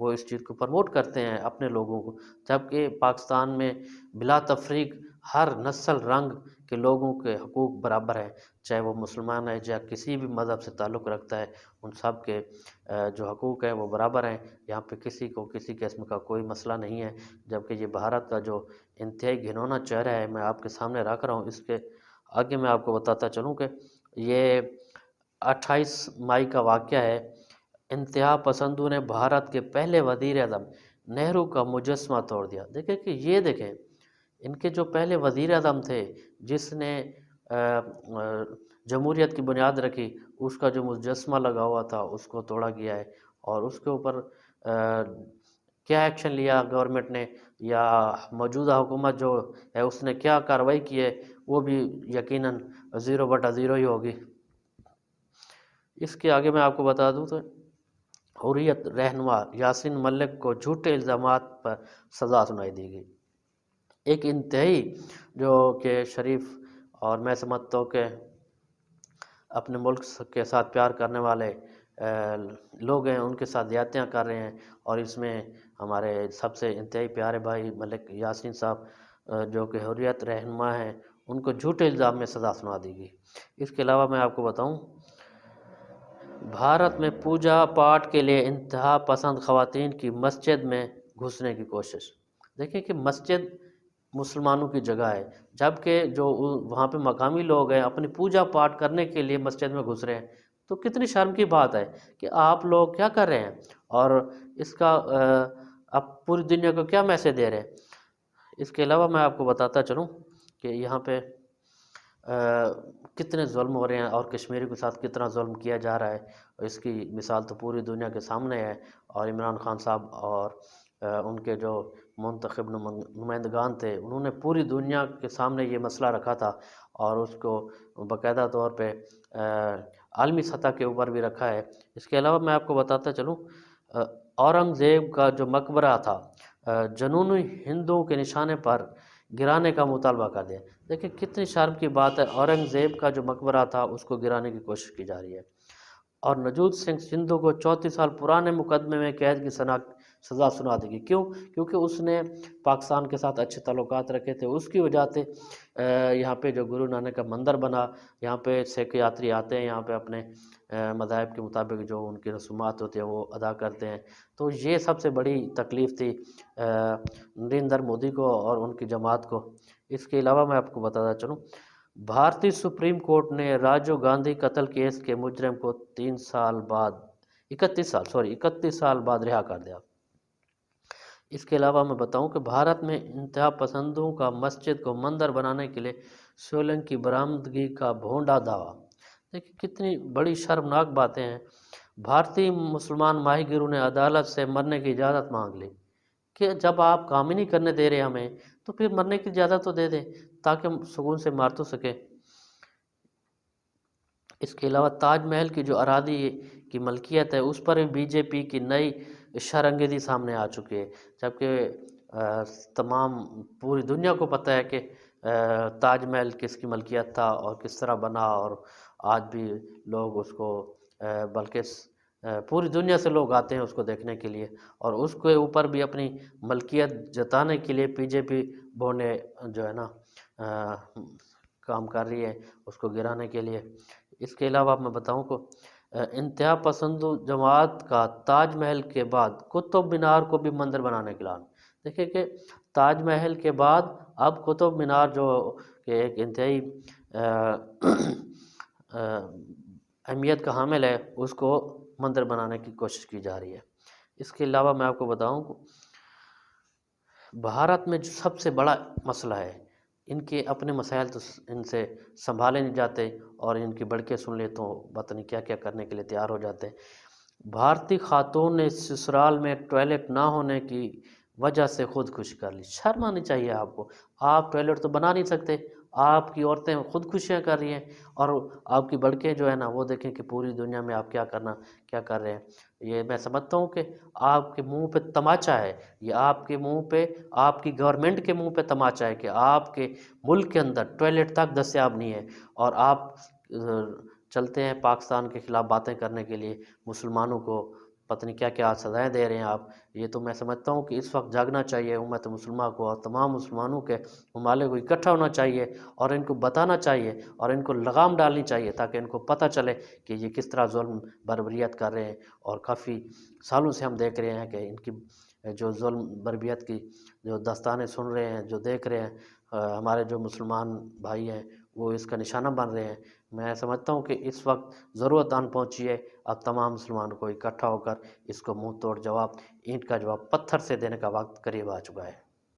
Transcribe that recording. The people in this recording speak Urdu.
وہ اس چیز کو پروموٹ کرتے ہیں اپنے لوگوں کو، جبکہ پاکستان میں بلا تفریق ہر نسل رنگ کے لوگوں کے حقوق برابر ہیں، چاہے وہ مسلمان ہے یا کسی بھی مذہب سے تعلق رکھتا ہے، ان سب کے جو حقوق ہیں وہ برابر ہیں، یہاں پہ کسی کو کسی قسم کا کوئی مسئلہ نہیں ہے۔ جبکہ یہ بھارت کا جو انتہائی گھنونا چہرہ ہے میں آپ کے سامنے رکھ رہا ہوں، اس کے آگے میں آپ کو بتاتا چلوں کہ یہ 28 مئی کا واقعہ ہے۔ انتہا پسندوں نے بھارت کے پہلے وزیر اعظم نہرو کا مجسمہ توڑ دیا۔ دیکھیں کہ یہ دیکھیں ان کے جو پہلے وزیر اعظم تھے، جس نے جمہوریت کی بنیاد رکھی، اس کا جو مجسمہ لگا ہوا تھا اس کو توڑا گیا ہے، اور اس کے اوپر کیا ایکشن لیا گورنمنٹ نے یا موجودہ حکومت جو ہے اس نے کیا کارروائی کی ہے، وہ بھی یقیناً 0/0 ہی ہوگی۔ اس کے آگے میں آپ کو بتا دوں تو حریت رہنما یاسین ملک کو جھوٹے الزامات پر سزا سنائی دی گئی۔ ایک انتہائی جو کہ شریف اور میں سمجھتا ہوں کہ اپنے ملک کے ساتھ پیار کرنے والے لوگ ہیں، ان کے ساتھ زیادتیاں کر رہے ہیں، اور اس میں ہمارے سب سے انتہائی پیارے بھائی ملک یاسین صاحب جو کہ حریت رہنما ہیں، ان کو جھوٹے الزام میں سزا سنا دی گئی۔ اس کے علاوہ میں آپ کو بتاؤں، بھارت میں پوجا پاٹ کے لیے انتہا پسند خواتین کی مسجد میں گھسنے کی کوشش۔ دیکھیں کہ مسجد مسلمانوں کی جگہ ہے، جبکہ جو وہاں پہ مقامی لوگ ہیں اپنی پوجا پاٹ کرنے کے لیے مسجد میں گھس رہے ہیں، تو کتنی شرم کی بات ہے کہ آپ لوگ کیا کر رہے ہیں، اور اس کا آپ پوری دنیا کو کیا میسج دے رہے ہیں۔ اس کے علاوہ میں آپ کو بتاتا چلوں کہ یہاں پہ کتنے ظلم ہو رہے ہیں اور کشمیری کے ساتھ کتنا ظلم کیا جا رہا ہے، اس کی مثال تو پوری دنیا کے سامنے ہے، اور عمران خان صاحب اور ان کے جو منتخب نمائندگان تھے، انہوں نے پوری دنیا کے سامنے یہ مسئلہ رکھا تھا، اور اس کو باقاعدہ طور پہ عالمی سطح کے اوپر بھی رکھا ہے۔ اس کے علاوہ میں آپ کو بتاتا چلوں، اورنگزیب کا جو مقبرہ تھا جنونی ہندوؤں کے نشانے پر گرانے کا مطالبہ کر دیا۔ دیکھیں کتنی شرم کی بات ہے، اورنگزیب کا جو مقبرہ تھا اس کو گرانے کی کوشش کی جا رہی ہے۔ اور نوجوت سنگھ سدھو کو 34 سال پرانے مقدمے میں قید کی سزا سنا دی گئی۔ کیوں؟ کیونکہ اس نے پاکستان کے ساتھ اچھے تعلقات رکھے تھے، اس کی وجہ سے یہاں پہ جو گرو نانک کا مندر بنا، یہاں پہ سکھ یاتری آتے ہیں، یہاں پہ اپنے مذاہب کے مطابق جو ان کی رسومات ہوتے ہیں وہ ادا کرتے ہیں۔ تو یہ سب سے بڑی تکلیف تھی نریندر مودی کو اور ان کی جماعت کو۔ اس کے علاوہ میں آپ کو بتاتا چلوں، بھارتی سپریم کورٹ نے راجیو گاندھی قتل کیس کے مجرم کو 31 سال بعد رہا کر دیا۔ اس کے علاوہ میں بتاؤں کہ بھارت میں انتہا پسندوں کا مسجد کو مندر بنانے کے لیے شیولنگ کی برآمدگی کا بھونڈا دعویٰ۔ دیکھیں کتنی بڑی شرمناک باتیں ہیں۔ بھارتی مسلمان ماہی گیروں نے عدالت سے مرنے کی اجازت مانگ لی کہ جب آپ کام ہی نہیں کرنے دے رہے ہمیں، تو پھر مرنے کی اجازت تو دے دیں تاکہ ہم سکون سے مار تو سکیں۔ اس کے علاوہ تاج محل کی جو اراضی کی ملکیت ہے اس پر بی جے پی کی نئی شرانگیزی سامنے آ چکی ہے، جبکہ تمام پوری دنیا کو پتہ ہے کہ تاج محل کس کی ملکیت تھا اور کس طرح بنا، اور آج بھی لوگ اس کو بلکہ پوری دنیا سے لوگ آتے ہیں اس کو دیکھنے کے لیے، اور اس کے اوپر بھی اپنی ملکیت جتانے کے لیے بی جے پی بونے جو ہے نا کام کر رہی ہے اس کو گرانے کے لیے۔ اس کے علاوہ میں بتاؤں کہ انتہا پسند جماعت کا تاج محل کے بعد قطب مینار کو بھی مندر بنانے کا اعلان۔ دیکھیں کہ تاج محل کے بعد اب قطب مینار جو کہ ایک انتہائی اہمیت کا حامل ہے، اس کو مندر بنانے کی کوشش کی جا رہی ہے۔ اس کے علاوہ میں آپ کو بتاؤں بھارت میں جو سب سے بڑا مسئلہ ہے، ان کے اپنے مسائل تو ان سے سنبھالے نہیں جاتے، اور ان کی بڑکے سن لے تو پتہ نہیں کیا کیا کرنے کے لیے تیار ہو جاتے ہیں۔ بھارتی خاتون نے سسرال میں ٹوائلٹ نہ ہونے کی وجہ سے خودکشی کر لی۔ شرم آنی چاہیے آپ کو، آپ ٹوائلٹ تو بنا نہیں سکتے، آپ کی عورتیں خودکشیاں کر رہی ہیں، اور آپ کی بڑکیں جو ہے نا وہ دیکھیں کہ پوری دنیا میں آپ کیا کر رہے ہیں۔ یہ میں سمجھتا ہوں کہ آپ کے منہ پہ تماچا ہے، یہ آپ کے منہ پہ، آپ کی گورنمنٹ کے منہ پہ تماچا ہے کہ آپ کے ملک کے اندر ٹوائلٹ تک دستیاب نہیں ہے، اور آپ چلتے ہیں پاکستان کے خلاف باتیں کرنے کے لیے، مسلمانوں کو پتہ نہیں کیا کیا سزائیں دے رہے ہیں آپ. یہ تو میں سمجھتا ہوں کہ اس وقت جاگنا چاہیے امت مسلمہ کو، اور تمام مسلمانوں کے ممالک کو اکٹھا ہونا چاہیے اور ان کو بتانا چاہیے اور ان کو لگام ڈالنی چاہیے، تاکہ ان کو پتہ چلے کہ یہ کس طرح ظلم بربریت کر رہے ہیں. اور کافی سالوں سے ہم دیکھ رہے ہیں کہ ان کی جو ظلم بربریت کی جو داستانیں سن رہے ہیں، جو دیکھ رہے ہیں، ہمارے جو مسلمان بھائی ہیں وہ اس کا نشانہ بن رہے ہیں. میں سمجھتا ہوں کہ اس وقت ضرورت آن پہنچی ہے، اب تمام مسلمانوں کو اکٹھا ہو کر اس کو منہ توڑ جواب، اینٹ کا جواب پتھر سے دینے کا وقت قریب آ چکا ہے.